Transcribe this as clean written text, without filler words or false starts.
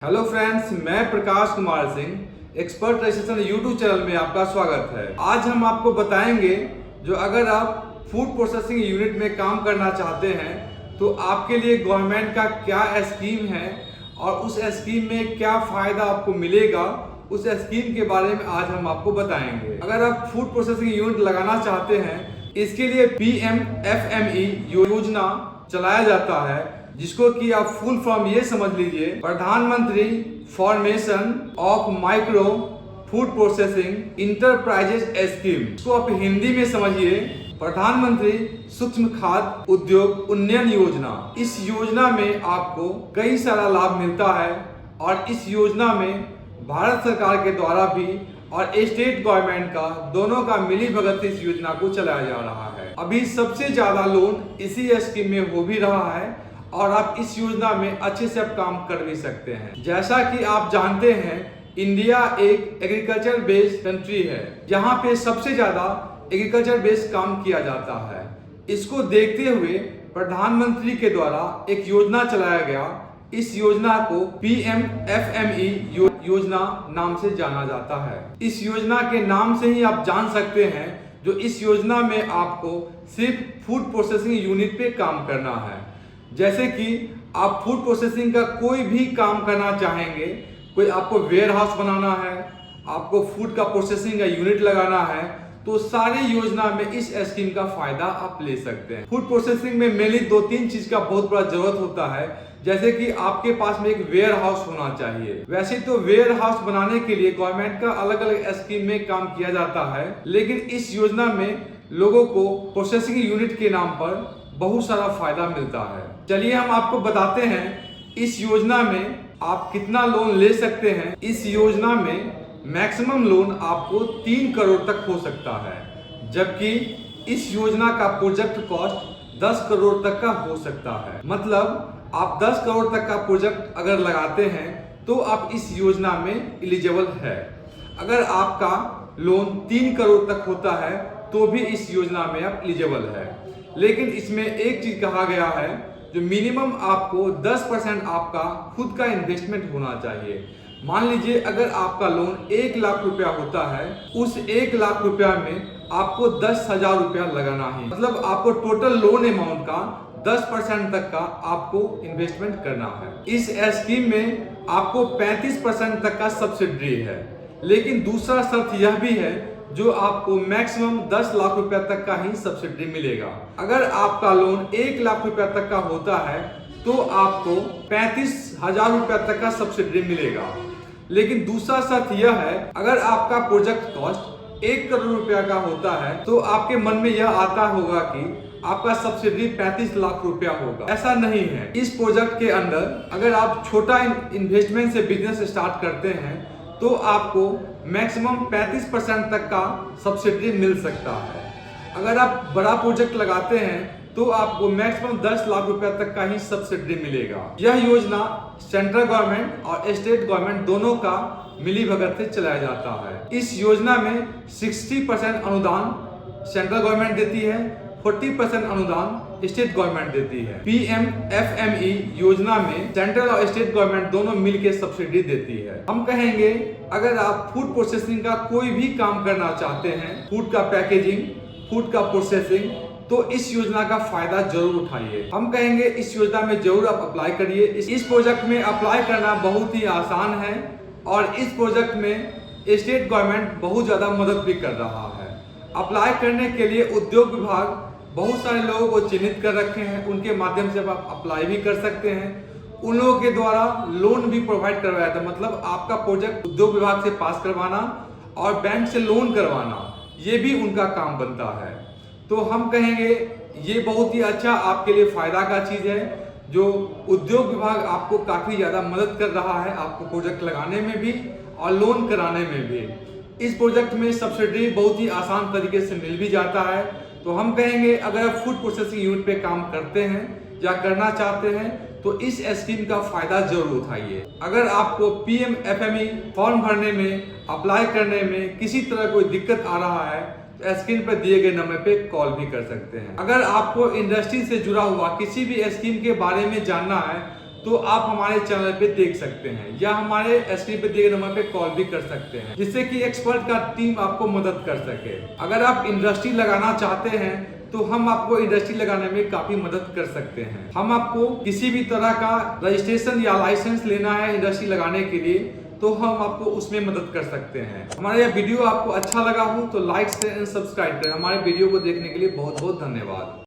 Hello friends, मैं Prakash Kumar Singh expert registration YouTube channel में आपका स्वागत है। आज हम आपको बताएंगे जो अगर आप फूड प्रोसेसिंग यूनिट में काम करना चाहते हैं तो आपके लिए गवर्नमेंट का क्या स्कीम है और उस स्कीम में क्या फायदा आपको मिलेगा, उस स्कीम के बारे में आज हम आपको बताएंगे। अगर आप फूड प्रोसेसिंग यूनिट लगाना चाहते हैं, इसके लिए PMFME योजना चलाया जाता है, जिसको कि आप फुल फॉर्म ये समझ लीजिए, प्रधानमंत्री formation of micro food processing enterprises scheme. इसको आप हिंदी में समझिए, प्रधानमंत्री सूक्ष्म खाद्य उद्योग उन्नयन योजना। इस योजना में आपको कई सारा लाभ मिलता है और इस योजना में भारत सरकार के द्वारा भी और स्टेट गवर्नमेंट का दोनों का मिली भगत इस योजना को चलाया जा रहा है। अभी सबसे ज्यादा लोन इसी स्कीम में हो भी रहा है और आप इस योजना में अच्छे से आप काम कर भी सकते हैं। जैसा कि आप जानते हैं, इंडिया एक एग्रीकल्चर बेस्ड कंट्री है, जहां पे सबसे ज्यादा एग्रीकल्चर बेस्ड काम किया जाता है। इसको देखते हुए प्रधानमंत्री के द्वारा एक योजना चलाया गया। इस योजना को PMFME योजना नाम से जाना जाता है। इस योजना के नाम से ही आप जान सकते हैं, जो इस योजना में आपको सिर्फ फूड प्रोसेसिंग यूनिट पे काम करना है। जैसे कि आप फूड प्रोसेसिंग का कोई भी काम करना चाहेंगे, कोई आपको वेयर हाउस बनाना है, आपको फूड का प्रोसेसिंग का यूनिट लगाना है, तो सारी योजना में इस स्कीम का फायदा आप ले सकते हैं। फूड प्रोसेसिंग में मेनली 2-3 चीज का बहुत बड़ा जरूरत होता है। जैसे कि आपके पास में एक वेयर हाउस होना चाहिए। वैसे तो वेयर हाउस बनाने के लिए गवर्नमेंट का अलग अलग स्कीम में काम किया जाता है, लेकिन इस योजना में लोगों को प्रोसेसिंग यूनिट के नाम पर बहुत सारा फायदा मिलता है। चलिए हम आपको बताते हैं इस योजना में आप कितना लोन ले सकते हैं। इस योजना में मैक्सिमम लोन आपको 3 करोड़ तक हो सकता है, जबकि इस योजना का प्रोजेक्ट कॉस्ट 10 करोड़ तक का हो सकता है। मतलब आप 10 करोड़ तक का प्रोजेक्ट अगर लगाते हैं तो आप इस योजना में एलिजिबल है। अगर आपका लोन 3 करोड़ तक होता है तो भी इस योजना में आप एलिजिबल है। लेकिन इसमें एक चीज कहा गया है, जो मिनिमम आपको 10% आपका खुद का इन्वेस्टमेंट होना चाहिए। मान लीजिए अगर आपका लोन 1 लाख रुपया होता है, उस 1 लाख रुपया में आपको 10,000 रुपया लगाना है। मतलब आपको टोटल लोन अमाउंट का 10% तक का आपको इन्वेस्टमेंट करना है। इस स्कीम में आपको 35% तक का सब्सिडी है, लेकिन दूसरा शर्त यह भी है जो आपको मैक्सिमम 10 लाख रुपया तक का ही सब्सिडी मिलेगा। अगर आपका लोन 1 लाख रुपया तक का होता है तो आपको 35,000 रुपया तक का सब्सिडी मिलेगा। लेकिन दूसरा शर्त यह है, अगर आपका प्रोजेक्ट कॉस्ट 1 करोड़ रुपया का होता है तो आपके मन में यह आता होगा कि आपका सब्सिडी 35 लाख रुपया होगा। ऐसा नहीं है। इस प्रोजेक्ट के अंदर अगर आप छोटा इन्वेस्टमेंट से बिजनेस स्टार्ट करते हैं तो आपको मैक्सिमम 35% तक का सब्सिडी मिल सकता है। अगर आप बड़ा प्रोजेक्ट लगाते हैं तो आपको मैक्सिमम 10 लाख रुपया तक का ही सब्सिडी मिलेगा। यह योजना सेंट्रल गवर्नमेंट और स्टेट गवर्नमेंट दोनों का मिली भगत से चलाया जाता है। इस योजना में 60% अनुदान सेंट्रल गवर्नमेंट देती है, 40% अनुदान स्टेट गवर्नमेंट देती है। PMFME योजना में सेंट्रल और स्टेट गवर्नमेंट दोनों मिलकर सब्सिडी देती है। हम कहेंगे अगर आप फूड प्रोसेसिंग का कोई भी काम करना चाहते हैं, फूड का पैकेजिंग, फूड का प्रोसेसिंग, तो इस योजना का फायदा जरूर उठाइए। हम कहेंगे इस योजना में जरूर आप अप्लाई करिए। इस प्रोजेक्ट में अप्लाई करना बहुत ही आसान है और इस प्रोजेक्ट में स्टेट गवर्नमेंट बहुत ज्यादा मदद भी कर रहा है। अप्लाई करने के लिए उद्योग विभाग बहुत सारे लोगों को चिन्हित कर रखे हैं, उनके माध्यम से आप अप्लाई भी कर सकते हैं। उन लोगों के द्वारा लोन भी प्रोवाइड करवाया था। मतलब आपका प्रोजेक्ट उद्योग विभाग से पास करवाना और बैंक से लोन करवाना, ये भी उनका काम बनता है। तो हम कहेंगे ये बहुत ही अच्छा आपके लिए फायदा का चीज है, जो उद्योग विभाग आपको काफी ज्यादा मदद कर रहा है, आपको प्रोजेक्ट लगाने में भी और लोन कराने में भी। इस प्रोजेक्ट में सब्सिडी बहुत ही आसान तरीके से मिल भी जाता है। तो हम कहेंगे अगर आप फूड प्रोसेसिंग यूनिट पे काम करते हैं या करना चाहते हैं तो इस स्कीम का फायदा जरूर उठाइए। अगर आपको PMFME फॉर्म भरने में, अप्लाई करने में किसी तरह कोई दिक्कत आ रहा है तो स्क्रीन पर दिए गए नंबर पे कॉल भी कर सकते हैं। अगर आपको इंडस्ट्री से जुड़ा हुआ किसी भी स्कीम के बारे में जानना है तो आप हमारे चैनल पे देख सकते हैं या हमारे स्क्रीन पे दिए गए नंबर पे कॉल भी कर सकते हैं, जिससे कि एक्सपर्ट का टीम आपको मदद कर सके। अगर आप इंडस्ट्री लगाना चाहते हैं तो हम आपको इंडस्ट्री लगाने में काफी मदद कर सकते हैं। हम आपको किसी भी तरह का रजिस्ट्रेशन या लाइसेंस लेना है इंडस्ट्री लगाने के लिए तो हम आपको उसमें मदद कर सकते हैं। हमारा यह वीडियो आपको अच्छा लगा हो तो लाइक शेयर एंड सब्सक्राइब करें। हमारे वीडियो को देखने के लिए बहुत बहुत धन्यवाद।